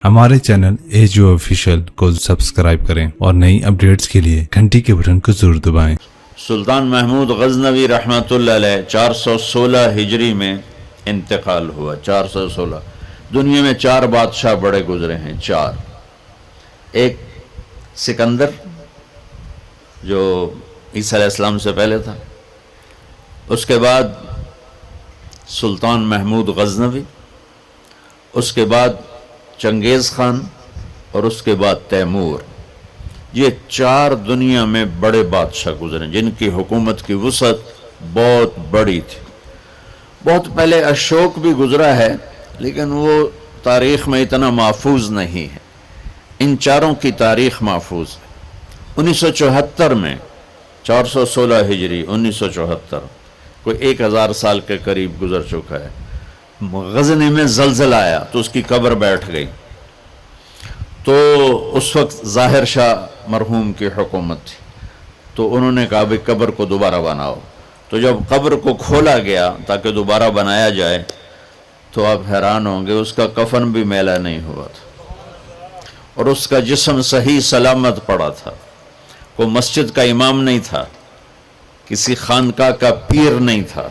हमारे channel edu official को subscribe करें और नई अपडेट्स के लिए घंटी के बटन को जरूर दबाएं। सुल्तान महमूद गजनवी रहमतुल्लाह अलैह 416 हिजरी में इंतकाल हुआ। 416। दुनिया में 4 बादशाह बड़े गुजरे हैं, 4। एक सिकंदर जो ईसा अलैहिस्सलाम से पहले था, उसके बाद सुल्तान महमूद गजनवी, उसके बाद चंगेज़ खान और उसके बाद तैमूर। ये 4 दुनिया में बड़े बादशाह गुजरे जिनकी हुकूमत की वसअत बहुत बड़ी थी। बहुत पहले अशोक भी गुजरा है, लेकिन वो तारीख़ में इतना महफूज नहीं है। इन चारों की तारीख़ महफूज है। 1974 में 416 हिजरी 1974 कोई 1000 साल के करीब गुजर चुका है। गजनी में ज़लज़ला आया तो उसकी कब्र बैठ गई। तो उस वक्त ज़ाहिर शाह मरहूम की हुकूमत थी, तो उन्होंने कहा भाई कब्र को दोबारा बनाओ। तो जब कब्र को खोला गया ताकि दोबारा बनाया जाए, तो आप हैरान होंगे, उसका कफन भी मैला नहीं हुआ था और उसका जिस्म सही सलामत पड़ा था। कोई मस्जिद का इमाम नहीं था, किसी खानका का पीर नहीं था,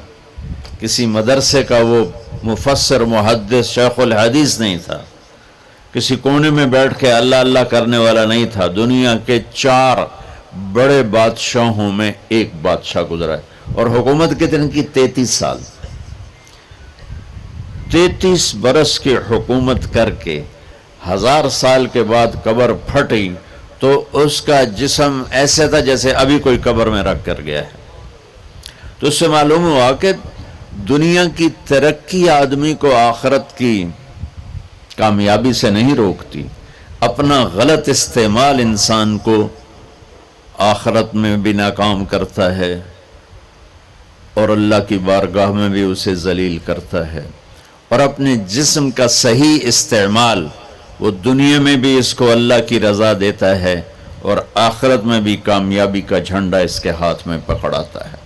किसी मदरसे का वो मुफस्सर मुहद्दिस शेखुल हदीस नहीं था, किसी कोने में बैठ के अल्लाह अल्लाह करने वाला नहीं था। दुनिया के 4 बड़े बादशाहों में एक बादशाह गुजरा है। और हुकूमत कितने की? 33 साल। 33 बरस की हुकूमत करके 1000 साल के बाद कब्र फटी तो उसका जिस्म ऐसे था जैसे अभी कोई कब्र में रख कर गया है। तो उससे मालूम हुआ कि दुनिया की तरक्की आदमी को आखिरत की कामयाबी से नहीं रोकती, अपना गलत इस्तेमाल इंसान को आखिरत में भी नाकाम करता है और अल्लाह की बारगाह में भी उसे जलील करता है। और अपने जिस्म का सही इस्तेमाल वो दुनिया में भी इसको अल्लाह की रज़ा देता है और आखिरत में भी कामयाबी का झंडा इसके हाथ में पकड़ाता है।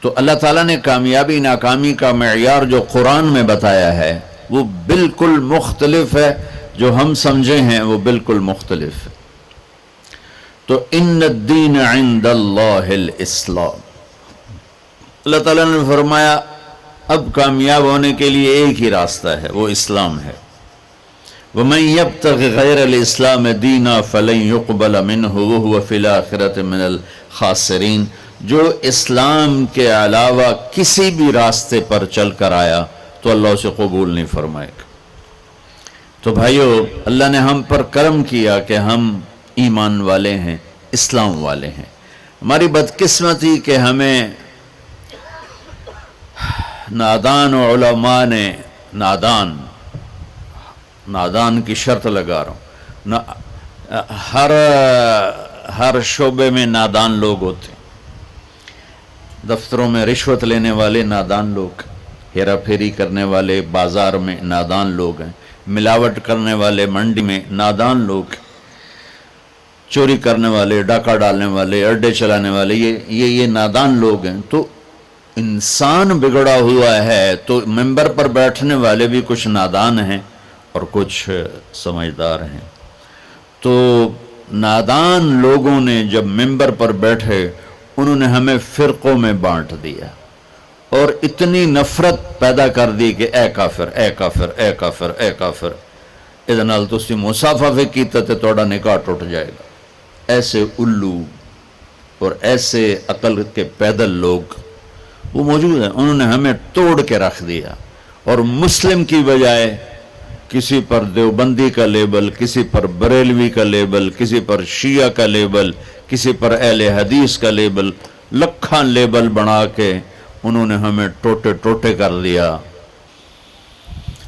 तो अल्लाह ताला ने कामयाबी नाकामी का मेयार जो कुरान में बताया है वो बिल्कुल मुख्तलिफ है। जो हम समझे हैं वो बिल्कुल मुख्तलिफ है। तो इन्नद्दीन इंदल्लाहिल इस्लाम, अल्लाह ताला ने फरमाया अब कामयाब होने के लिए एक ही रास्ता है, वो इस्लाम है। वमन यब्तगि गैरल इस्लाम दीना फलन युक़बल मिन्हु वहुव फ़िल आखिरति मिनल खासिरीन। जो इस्लाम के अलावा किसी भी रास्ते पर चल कर आया तो अल्लाह उसे कबूल नहीं फरमाएगा। तो भाइयों, अल्लाह ने हम पर करम किया कि हम ईमान वाले हैं, इस्लाम वाले हैं। हमारी बदकिस्मती कि हमें नादान उलमा ने नादान की शर्त लगा रहा हूँ, हर शोबे में नादान लोग होते हैं। दफ्तरों में रिश्वत लेने वाले नादान लोग, हेरा फेरी करने वाले बाजार में नादान लोग हैं, मिलावट करने वाले मंडी में नादान लोग, चोरी करने वाले, डाका डालने वाले, अड्डे चलाने वाले, ये नादान लोग हैं। तो इंसान बिगड़ा हुआ है तो मिंबर पर बैठने वाले भी कुछ नादान हैं और कुछ समझदार हैं। तो नादान लोगों ने जब मिंबर पर बैठे उन्होंने हमें फ़िरक़ों में बांट दिया और इतनी नफ़रत पैदा कर दी कि ए काफिर, ए काफिर, ए काफिर, ए काफिर। इहदे नाल तुसीं मुसाफा भी कीता ते तुहाडा निकाह टुट जाएगा। ऐसे उल्लू और ऐसे अकल के पैदल लोग वो मौजूद हैं। उन्होंने हमें तोड़ के रख दिया और मुस्लिम की बजाय किसी पर देवबंदी का लेबल, किसी पर बरेलवी का लेबल, किसी पर शिया का लेबल, किसी पर अहले हदीस का लेबल, लखान लेबल बना के उन्होंने हमें टोटे टोटे कर दिया।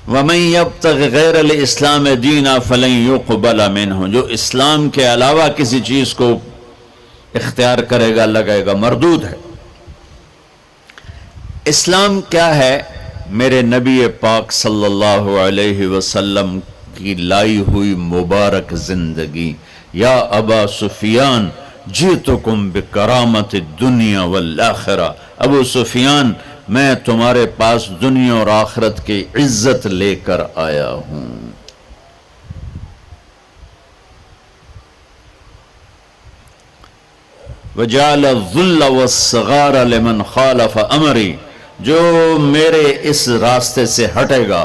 वमन यब्तगि गैरल इस्लाम दीना फलन युक़बल मिन्हु। जो इस्लाम के अलावा किसी चीज़ को इख्तियार करेगा, लगाएगा, मरदूद है। इस्लाम क्या है? मेरे नबी पाक सल्लल्लाहु अलैहि वसल्लम की लाई हुई मुबारक जिंदगी। या अबा सुफियान जितुकुम बिकरामत दुनिया वल आखिरा। अबू सुफियान, میں تمہارے پاس دنیا اور آخرت کی عزت لے کر آیا ہوں۔ وَجَعَلَ الذُّلَّ وَالصِّغَارَ لِمَنْ خَالَفَ أَمْرِي، جو میرے اس راستے سے ہٹے گا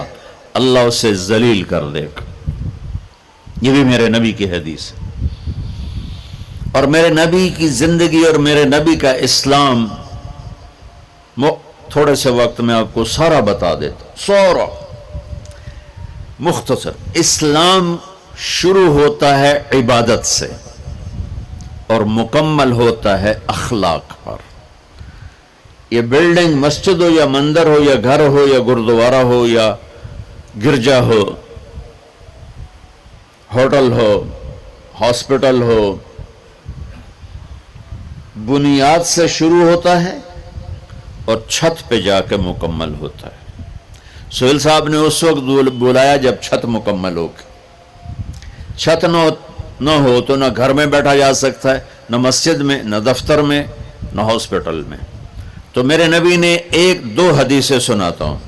اللہ اسے ذلیل کر دے گا۔ یہ بھی میرے نبی کی حدیث ہے، اور میرے نبی کی زندگی اور میرے نبی کا اسلام تھوڑے سے وقت میں آپ کو سارا بتا دیتا، سارا مختصر۔ اسلام شروع ہوتا ہے عبادت سے اور مکمل ہوتا ہے اخلاق پر۔ یہ بلڈنگ مسجد ہو یا مندر ہو یا گھر ہو یا گردوارہ ہو یا گرجا ہو، ہوٹل ہو، ہاسپٹل ہو، بنیاد سے شروع ہوتا ہے اور چھت پہ جا کے مکمل ہوتا ہے۔ سہیل صاحب نے اس وقت بلایا جب چھت مکمل ہو گئی۔ چھت نہ ہو تو نہ گھر میں بیٹھا جا سکتا ہے، نہ مسجد میں، نہ دفتر میں، نہ ہاسپٹل میں۔ تو میرے نبی نے ایک دو حدیثیں سناتا ہوں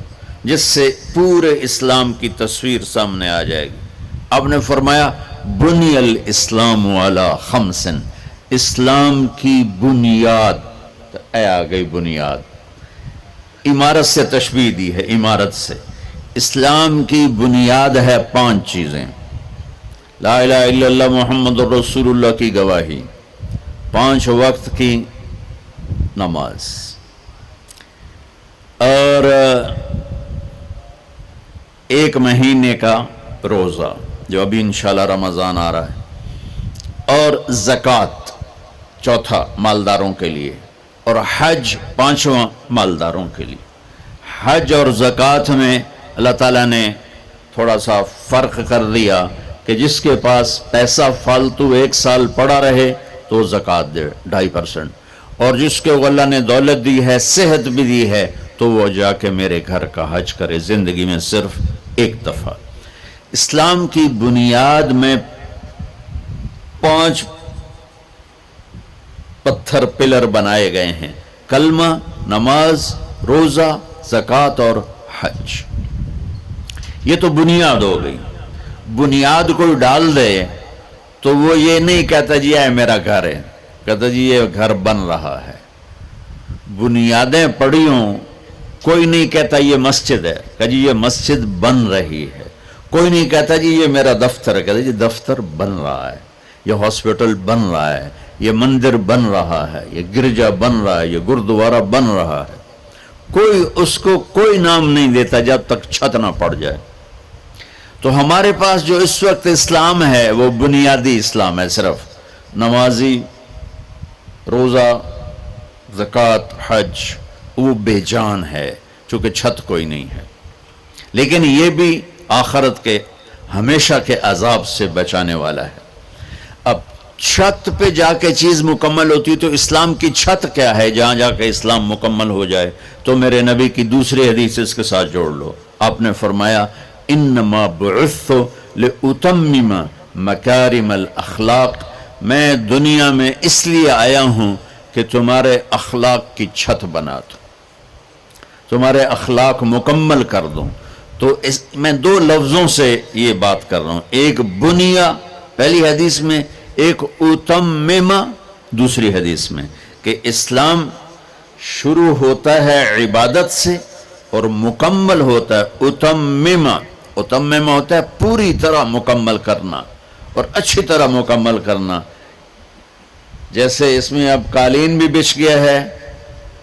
جس سے پورے اسلام کی تصویر سامنے آ جائے گی۔ آپ نے فرمایا بنی الاسلام علی خمس، اسلام کی بنیاد، اے آ گئی بنیاد، عمارت سے تشبیہ دی ہے، عمارت سے۔ اسلام کی بنیاد ہے 5 چیزیں: لا الہ الا اللہ محمد رسول اللہ کی گواہی، 5 وقت کی نماز، اور 1 مہینے کا روزہ جو ابھی انشاءاللہ رمضان آ رہا ہے، اور زکوٰۃ 4 مالداروں کے لیے، اور حج 5واں مالداروں کے لیے۔ حج اور زکوٰۃ میں اللہ تعالیٰ نے تھوڑا سا فرق کر دیا کہ جس کے پاس پیسہ فالتو 1 سال پڑا رہے تو زکوٰۃ دے 2.5%، اور جس کے اللہ نے دولت دی ہے، صحت بھی دی ہے، تو وہ جا کے میرے گھر کا حج کرے زندگی میں صرف 1 دفعہ۔ اسلام کی بنیاد میں 5 پتھر پلر بنائے گئے ہیں: کلمہ، نماز، روزہ، زکوٰۃ اور حج۔ یہ تو بنیاد ہو گئی۔ بنیاد کوئی ڈال دے تو وہ یہ نہیں کہتا جی یہ میرا گھر ہے، کہتا جی یہ گھر بن رہا ہے۔ بنیادیں پڑی ہوں، کوئی نہیں کہتا یہ مسجد ہے، کہ جی یہ مسجد بن رہی ہے۔ کوئی نہیں کہتا جی یہ میرا دفتر ہے، کہتا جی دفتر بن رہا ہے، یہ ہاسپٹل بن رہا ہے، یہ مندر بن رہا ہے، یہ گرجا بن رہا ہے، یہ گردوارہ بن رہا ہے۔ کوئی اس کو کوئی نام نہیں دیتا جب تک چھت نہ پڑ جائے۔ تو ہمارے پاس جو اس وقت اسلام ہے وہ بنیادی اسلام ہے، صرف نمازی، روزہ، زکوٰۃ، حج، وہ بے جان ہے چونکہ چھت کوئی نہیں ہے۔ لیکن یہ بھی آخرت کے ہمیشہ کے عذاب سے بچانے والا ہے۔ اب چھت پہ جا کے چیز مکمل ہوتی تو اسلام کی چھت کیا ہے جہاں جا کے اسلام مکمل ہو جائے؟ تو میرے نبی کی دوسری حدیث اس کے ساتھ جوڑ لو۔ آپ نے فرمایا انما بعثت لاتمم مکارم الاخلاق، میں دنیا میں اس لیے آیا ہوں کہ تمہارے اخلاق کی چھت بنا دوں، تمہارے اخلاق مکمل کر دوں۔ تو میں 2 لفظوں سے یہ بات کر رہا ہوں، ایک بنیا پہلی حدیث میں، ایک اتممہ دوسری حدیث میں، کہ اسلام شروع ہوتا ہے عبادت سے اور مکمل ہوتا ہے اتممہ۔ اتممہ ہوتا ہے پوری طرح مکمل کرنا اور اچھی طرح مکمل کرنا۔ جیسے اس میں اب قالین بھی بچھ گیا ہے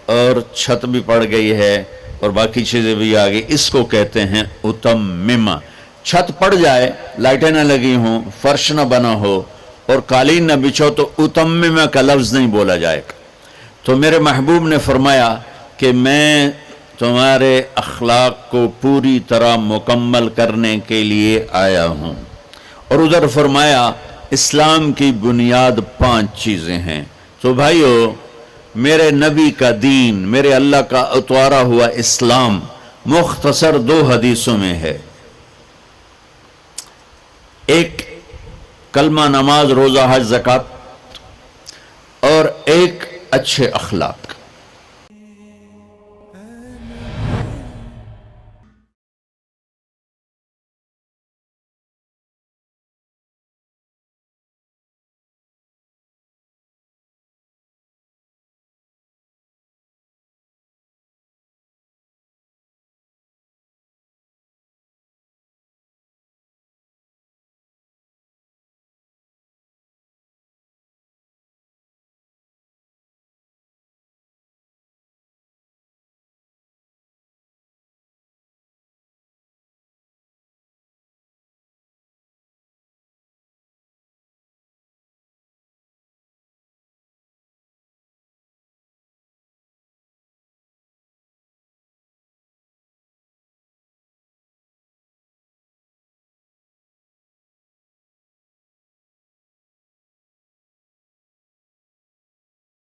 اور چھت بھی پڑ گئی ہے اور باقی چیزیں بھی آ گئی، اس کو کہتے ہیں اتممہ۔ چھت پڑ جائے، لائٹیں نہ لگی ہوں، فرش نہ بنا ہو اور قالین نہ بچھو تو اتممہ کا لفظ نہیں بولا جائے گا۔ تو میرے محبوب نے فرمایا کہ میں تمہارے اخلاق کو پوری طرح مکمل کرنے کے لیے آیا ہوں۔ اور ادھر فرمایا اسلام کی بنیاد 5 چیزیں ہیں۔ تو بھائیو، میرے نبی کا دین، میرے اللہ کا اتوارا ہوا اسلام مختصر 2 حدیثوں میں ہے، ایک کلمہ، نماز، روزہ، حج، زکوٰۃ، اور ایک اچھے اخلاق۔